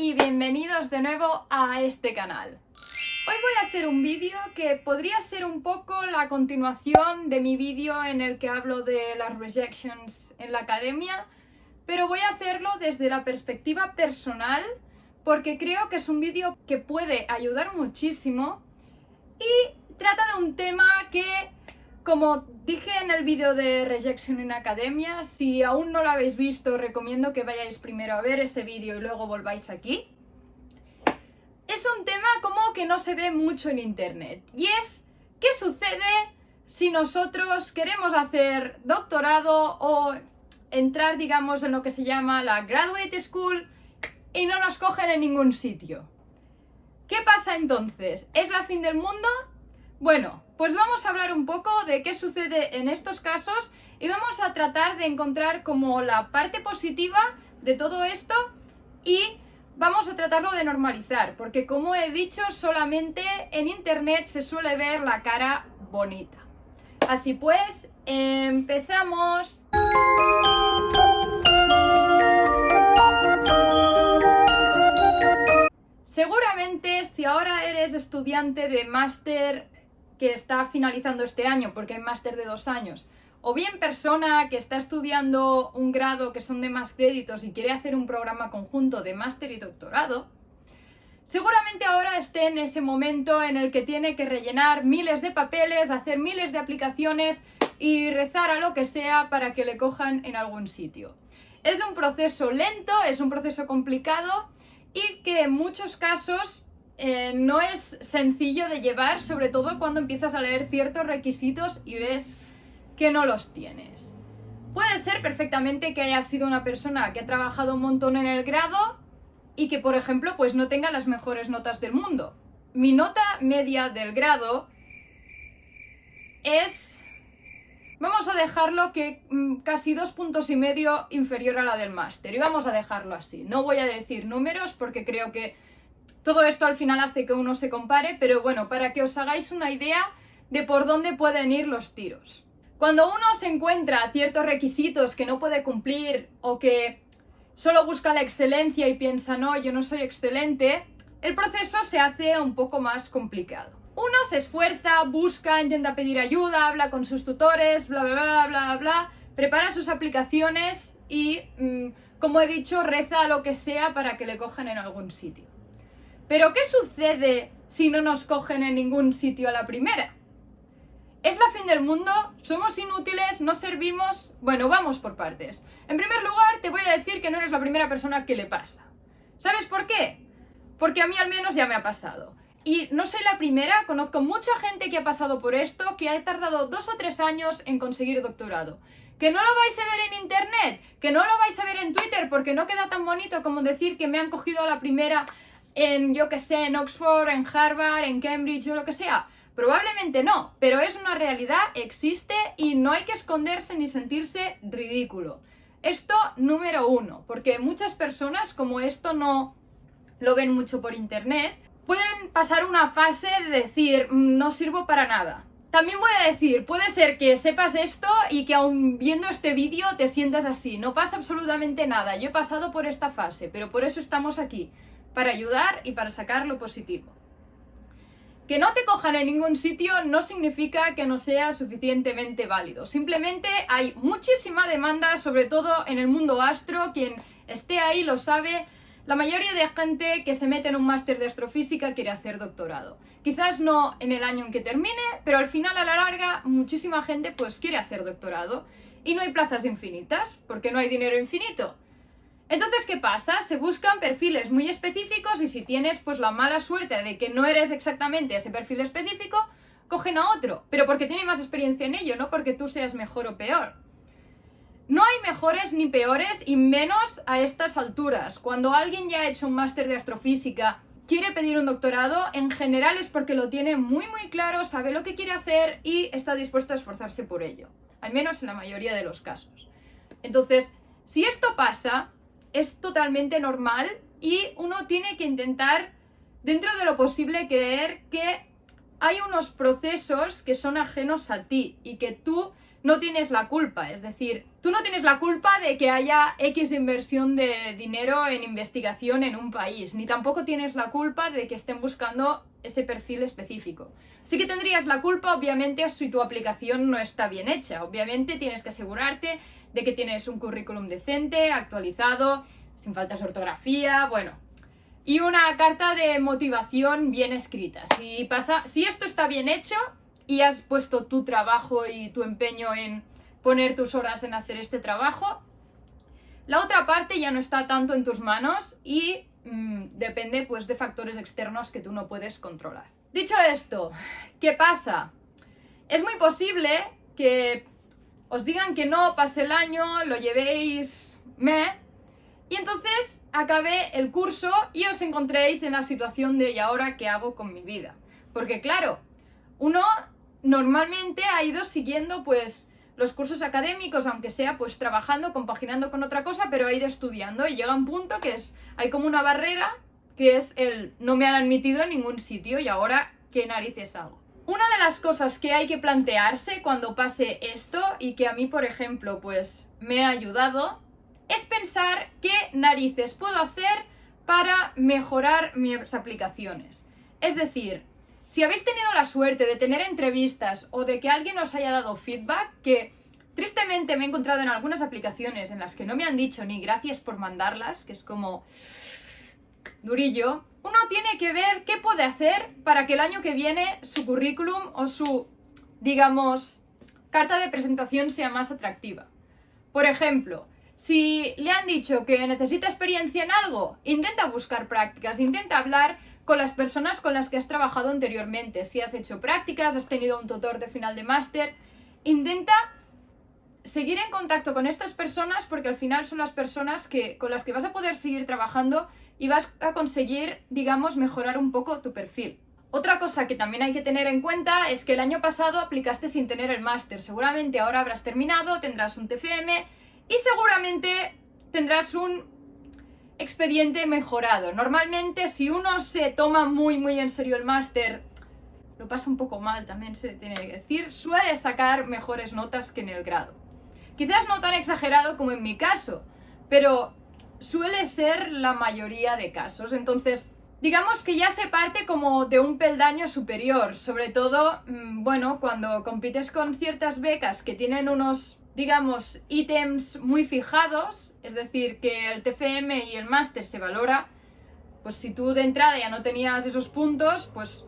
y bienvenidos de nuevo a este canal. Hoy voy a hacer un vídeo que podría ser un poco la continuación de mi vídeo en el que hablo de las rejections en la academia, pero voy a hacerlo desde la perspectiva personal porque creo que es un vídeo que puede ayudar muchísimo y trata de un tema que, como dije en el vídeo de Rejection in Academia, si aún no lo habéis visto, os recomiendo que vayáis primero a ver ese vídeo y luego volváis aquí. Es un tema como que no se ve mucho en internet y es ¿qué sucede si nosotros queremos hacer doctorado o entrar, digamos, en lo que se llama la Graduate School y no nos cogen en ningún sitio? ¿Qué pasa entonces? ¿Es la fin del mundo? Bueno, pues vamos a hablar un poco de qué sucede en estos casos y vamos a tratar de encontrar como la parte positiva de todo esto y vamos a tratarlo de normalizar, porque como he dicho, solamente en internet se suele ver la cara bonita. Así pues, empezamos. Seguramente si ahora eres estudiante de máster que está finalizando este año, porque hay máster de 2 años, o bien persona que está estudiando un grado que son de más créditos y quiere hacer un programa conjunto de máster y doctorado, seguramente ahora esté en ese momento en el que tiene que rellenar miles de papeles, hacer miles de aplicaciones y rezar a lo que sea para que le cojan en algún sitio. Es un proceso lento, es un proceso complicado y que en muchos casos no es sencillo de llevar, sobre todo cuando empiezas a leer ciertos requisitos y ves que no los tienes. Puede ser perfectamente que hayas sido una persona que ha trabajado un montón en el grado y que, por ejemplo, pues no tenga las mejores notas del mundo. Mi nota media del grado es, vamos a dejarlo que casi 2,5 puntos inferior a la del máster, y vamos a dejarlo así. No voy a decir números porque creo que todo esto al final hace que uno se compare, pero bueno, para que os hagáis una idea de por dónde pueden ir los tiros. Cuando uno se encuentra ciertos requisitos que no puede cumplir o que solo busca la excelencia y piensa, no, yo no soy excelente, el proceso se hace un poco más complicado. Uno se esfuerza, busca, intenta pedir ayuda, habla con sus tutores, bla, bla, bla, bla, bla, prepara sus aplicaciones y, como he dicho, reza a lo que sea para que le cojan en algún sitio. Pero ¿qué sucede si no nos cogen en ningún sitio a la primera? ¿Es la fin del mundo? ¿Somos inútiles? ¿No servimos? Bueno, vamos por partes. En primer lugar, te voy a decir que no eres la primera persona que le pasa. ¿Sabes por qué? Porque a mí al menos ya me ha pasado. Y no soy la primera, conozco mucha gente que ha pasado por esto, que ha tardado 2 o 3 años en conseguir doctorado. Que no lo vais a ver en internet, que no lo vais a ver en Twitter, porque no queda tan bonito como decir que me han cogido a la primera en, yo que sé, en Oxford, en Harvard, en Cambridge o lo que sea. Probablemente no, pero es una realidad, existe y no hay que esconderse ni sentirse ridículo. Esto número 1, porque muchas personas, como esto no lo ven mucho por internet, pueden pasar una fase de decir, no sirvo para nada. También voy a decir, puede ser que sepas esto y que aun viendo este vídeo te sientas así. No pasa absolutamente nada, yo he pasado por esta fase, pero por eso estamos aquí, para ayudar y para sacar lo positivo. Que no te cojan en ningún sitio no significa que no sea suficientemente válido. Simplemente hay muchísima demanda, sobre todo en el mundo astro. Quien esté ahí lo sabe. La mayoría de gente que se mete en un máster de astrofísica quiere hacer doctorado. Quizás no en el año en que termine, pero al final, a la larga, muchísima gente pues quiere hacer doctorado. Y no hay plazas infinitas, porque no hay dinero infinito. Entonces, ¿qué pasa? Se buscan perfiles muy específicos y si tienes pues la mala suerte de que no eres exactamente ese perfil específico, cogen a otro, pero porque tiene más experiencia en ello, no porque tú seas mejor o peor. No hay mejores ni peores y menos a estas alturas. Cuando alguien ya ha hecho un máster de astrofísica, quiere pedir un doctorado, en general es porque lo tiene muy claro, sabe lo que quiere hacer y está dispuesto a esforzarse por ello. Al menos en la mayoría de los casos. Entonces, si esto pasa, es totalmente normal y uno tiene que intentar, dentro de lo posible, creer que hay unos procesos que son ajenos a ti y que tú no tienes la culpa. Es decir, Tú no tienes la culpa de que haya X inversión de dinero en investigación en un país, ni tampoco tienes la culpa de que estén buscando ese perfil específico. Sí que tendrías la culpa, obviamente, si tu aplicación no está bien hecha. Obviamente tienes que asegurarte de que tienes un currículum decente, actualizado, sin faltas de ortografía, bueno, y una carta de motivación bien escrita. Si esto está bien hecho y has puesto tu trabajo y tu empeño en poner tus horas en hacer este trabajo, la otra parte ya no está tanto en tus manos y depende pues de factores externos que tú no puedes controlar. Dicho esto, ¿qué pasa? Es muy posible que os digan que no pase el año, lo llevéis y entonces acabe el curso y os encontréis en la situación de ¿y ahora qué hago con mi vida? Porque claro, uno normalmente ha ido siguiendo pues los cursos académicos, aunque sea pues trabajando, compaginando con otra cosa, pero ha ido estudiando y llega un punto que hay como una barrera que es el no me han admitido en ningún sitio y ahora ¿qué narices hago? Una de las cosas que hay que plantearse cuando pase esto y que a mí, por ejemplo, pues me ha ayudado es pensar qué narices puedo hacer para mejorar mis aplicaciones. Es decir, si habéis tenido la suerte de tener entrevistas o de que alguien os haya dado feedback, que tristemente me he encontrado en algunas aplicaciones en las que no me han dicho ni gracias por mandarlas, que es como durillo, uno tiene que ver qué puede hacer para que el año que viene su currículum o su, digamos, carta de presentación sea más atractiva. Por ejemplo, si le han dicho que necesita experiencia en algo, intenta buscar prácticas, intenta hablar con las personas con las que has trabajado anteriormente. Si has hecho prácticas, has tenido un tutor de final de máster, intenta seguir en contacto con estas personas porque al final son las personas con las que vas a poder seguir trabajando y vas a conseguir, digamos, mejorar un poco tu perfil. Otra cosa que también hay que tener en cuenta es que el año pasado aplicaste sin tener el máster. Seguramente ahora habrás terminado, tendrás un TFM y seguramente tendrás un expediente mejorado. Normalmente, si uno se toma muy en serio el máster, lo pasa un poco mal, también se tiene que decir, suele sacar mejores notas que en el grado. Quizás no tan exagerado como en mi caso, pero suele ser la mayoría de casos. Entonces, digamos que ya se parte como de un peldaño superior, sobre todo, bueno, cuando compites con ciertas becas que tienen unos, digamos, ítems muy fijados, es decir, que el TFM y el máster se valora, pues si tú de entrada ya no tenías esos puntos, pues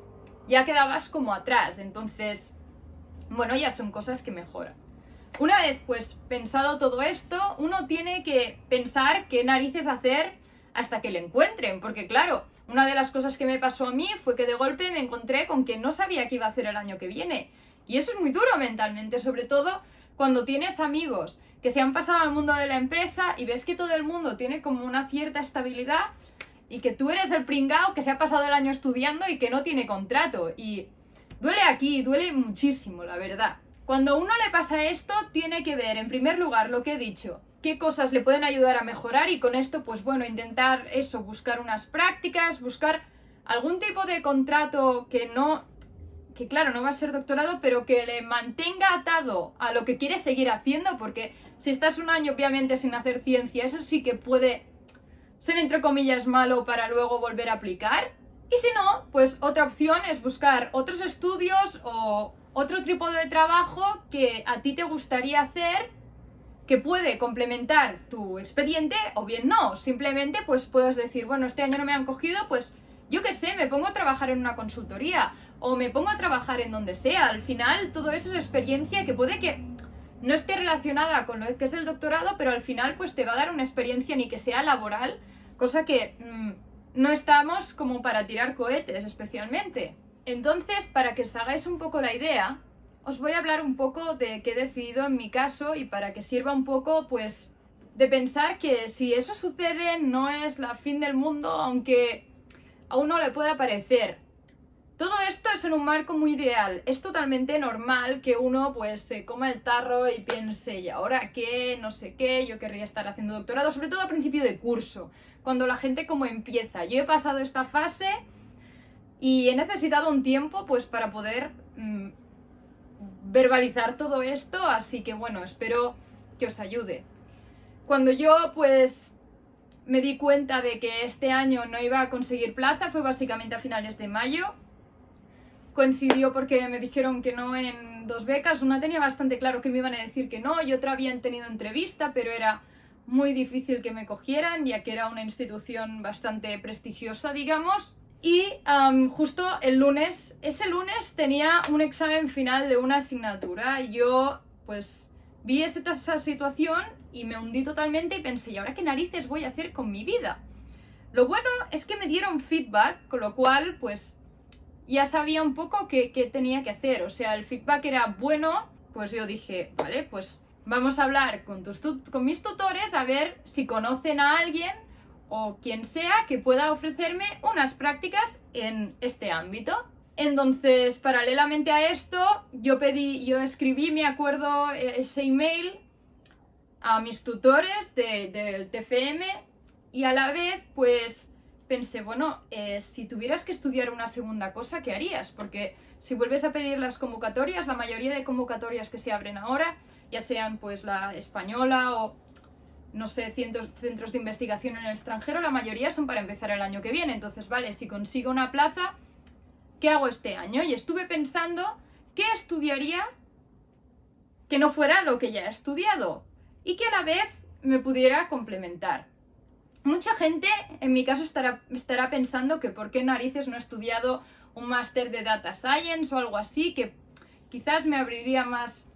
ya quedabas como atrás. Entonces, bueno, ya son cosas que mejoran. Una vez pues pensado todo esto, uno tiene que pensar qué narices hacer hasta que le encuentren, porque claro, una de las cosas que me pasó a mí fue que de golpe me encontré con que no sabía qué iba a hacer el año que viene. Y eso es muy duro mentalmente, sobre todo cuando tienes amigos que se han pasado al mundo de la empresa y ves que todo el mundo tiene como una cierta estabilidad y que tú eres el pringao que se ha pasado el año estudiando y que no tiene contrato. Y duele aquí, duele muchísimo, la verdad. Cuando a uno le pasa esto, tiene que ver, en primer lugar, lo que he dicho, qué cosas le pueden ayudar a mejorar y con esto, pues bueno, intentar eso, buscar unas prácticas, buscar algún tipo de contrato que claro, no va a ser doctorado, pero que le mantenga atado a lo que quiere seguir haciendo, porque si estás un año obviamente sin hacer ciencia, eso sí que puede ser entre comillas malo para luego volver a aplicar. Y si no, pues otra opción es buscar otros estudios o otro tipo de trabajo que a ti te gustaría hacer, que puede complementar tu expediente o bien no. Simplemente pues puedes decir, bueno, este año no me han cogido, pues yo qué sé, me pongo a trabajar en una consultoría o me pongo a trabajar en donde sea. Al final todo eso es experiencia que puede que no esté relacionada con lo que es el doctorado, pero al final pues te va a dar una experiencia ni que sea laboral, cosa que no estamos como para tirar cohetes especialmente. Entonces, para que os hagáis un poco la idea, os voy a hablar un poco de qué he decidido en mi caso y para que sirva un poco, pues, de pensar que si eso sucede no es la fin del mundo, aunque a uno le pueda parecer. Todo esto es en un marco muy ideal. Es totalmente normal que uno, pues, se coma el tarro y piense, ¿y ahora qué? No sé qué, yo querría estar haciendo doctorado, sobre todo a principio de curso, cuando la gente como empieza. Yo he pasado esta fase y he necesitado un tiempo pues para poder verbalizar todo esto, así que bueno, espero que os ayude. Cuando yo pues me di cuenta de que este año no iba a conseguir plaza, fue básicamente a finales de mayo. Coincidió porque me dijeron que no en 2 becas. Una tenía bastante claro que me iban a decir que no, y otra habían tenido entrevista, pero era muy difícil que me cogieran, ya que era una institución bastante prestigiosa, digamos. Y justo ese lunes tenía un examen final de una asignatura. Yo pues vi esa situación y me hundí totalmente y pensé, ¿y ahora qué narices voy a hacer con mi vida? Lo bueno es que me dieron feedback, con lo cual pues ya sabía un poco qué tenía que hacer. O sea, el feedback era bueno, pues yo dije, vale, pues vamos a hablar con mis tutores a ver si conocen a alguien o quien sea que pueda ofrecerme unas prácticas en este ámbito. Entonces, paralelamente a esto, yo escribí, me acuerdo, ese email a mis tutores del TFM, y a la vez, pues pensé, bueno, si tuvieras que estudiar una segunda cosa, ¿qué harías? Porque si vuelves a pedir las convocatorias, la mayoría de convocatorias que se abren ahora, ya sean pues la española o, no sé, centros de investigación en el extranjero, la mayoría son para empezar el año que viene. Entonces, vale, si consigo una plaza, ¿qué hago este año? Y estuve pensando qué estudiaría que no fuera lo que ya he estudiado y que a la vez me pudiera complementar. Mucha gente, en mi caso, estará pensando que por qué narices no he estudiado un máster de Data Science o algo así, que quizás me abriría más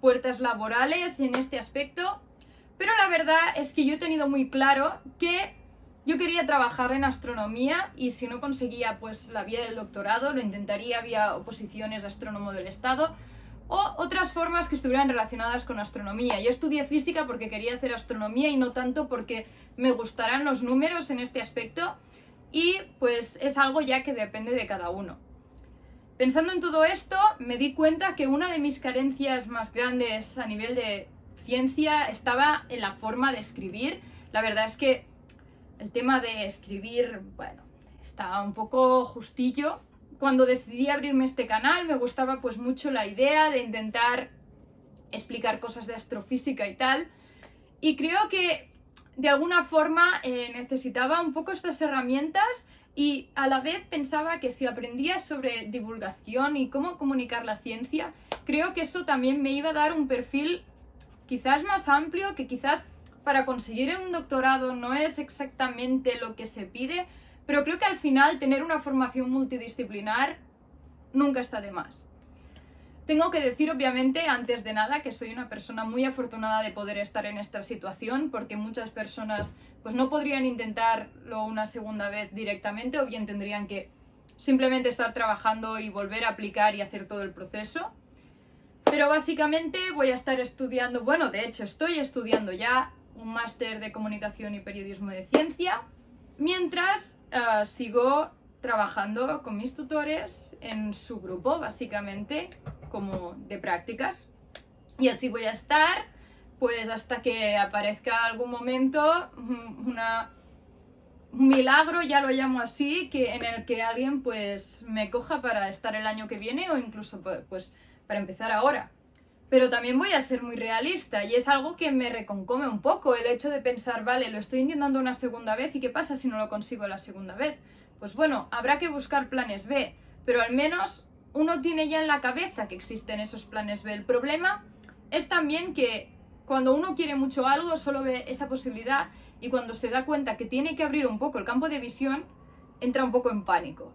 puertas laborales en este aspecto. Pero la verdad es que yo he tenido muy claro que yo quería trabajar en astronomía, y si no conseguía pues la vía del doctorado, lo intentaría vía oposiciones a astrónomo del Estado o otras formas que estuvieran relacionadas con astronomía. Yo estudié física porque quería hacer astronomía y no tanto porque me gustaran los números en este aspecto, y pues es algo ya que depende de cada uno. Pensando en todo esto, me di cuenta que una de mis carencias más grandes a nivel de ciencia estaba en la forma de escribir. La verdad es que el tema de escribir, bueno, estaba un poco justillo. Cuando decidí abrirme este canal me gustaba pues mucho la idea de intentar explicar cosas de astrofísica y tal, y creo que de alguna forma necesitaba un poco estas herramientas, y a la vez pensaba que si aprendía sobre divulgación y cómo comunicar la ciencia, creo que eso también me iba a dar un perfil quizás más amplio, que quizás para conseguir un doctorado no es exactamente lo que se pide, pero creo que al final tener una formación multidisciplinar nunca está de más. Tengo que decir, obviamente, antes de nada, que soy una persona muy afortunada de poder estar en esta situación, porque muchas personas pues no podrían intentarlo una segunda vez directamente, o bien tendrían que simplemente estar trabajando y volver a aplicar y hacer todo el proceso. Pero básicamente voy a estar estudiando, bueno, de hecho estoy estudiando ya un máster de comunicación y periodismo de ciencia, mientras sigo trabajando con mis tutores en su grupo, básicamente, como de prácticas. Y así voy a estar, pues hasta que aparezca algún momento, un milagro, ya lo llamo así, en el que alguien pues me coja para estar el año que viene, o incluso pues para empezar ahora. Pero también voy a ser muy realista, y es algo que me reconcome un poco el hecho de pensar, vale, lo estoy intentando una segunda vez, ¿y qué pasa si no lo consigo la segunda vez? Pues bueno, habrá que buscar planes B, pero al menos uno tiene ya en la cabeza que existen esos planes B. El problema es también que cuando uno quiere mucho algo, solo ve esa posibilidad, y cuando se da cuenta que tiene que abrir un poco el campo de visión, entra un poco en pánico.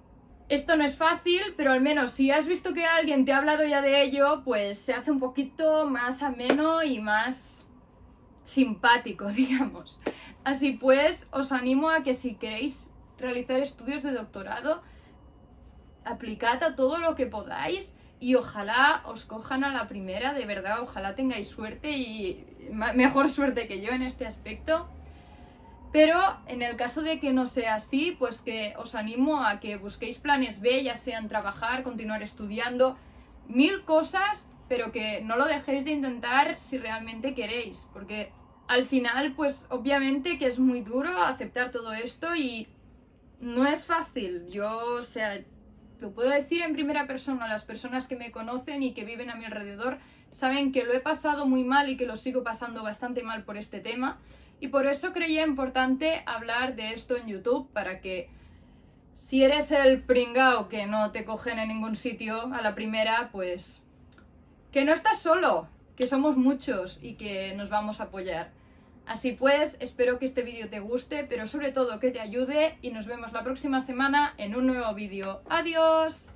Esto no es fácil, pero al menos si has visto que alguien te ha hablado ya de ello, pues se hace un poquito más ameno y más simpático, digamos. Así pues, os animo a que si queréis realizar estudios de doctorado, aplicad a todo lo que podáis, y ojalá os cojan a la primera, de verdad, ojalá tengáis suerte, y mejor suerte que yo en este aspecto. Pero en el caso de que no sea así, pues que os animo a que busquéis planes B, ya sean trabajar, continuar estudiando, 1000 cosas, pero que no lo dejéis de intentar si realmente queréis, porque al final, pues obviamente que es muy duro aceptar todo esto y no es fácil. Yo, o sea, lo puedo decir en primera persona a las personas que me conocen y que viven a mi alrededor, saben que lo he pasado muy mal y que lo sigo pasando bastante mal por este tema. Y por eso creía importante hablar de esto en YouTube, para que si eres el pringao que no te cogen en ningún sitio a la primera, pues que no estás solo, que somos muchos y que nos vamos a apoyar. Así pues, espero que este vídeo te guste, pero sobre todo que te ayude, y nos vemos la próxima semana en un nuevo vídeo. ¡Adiós!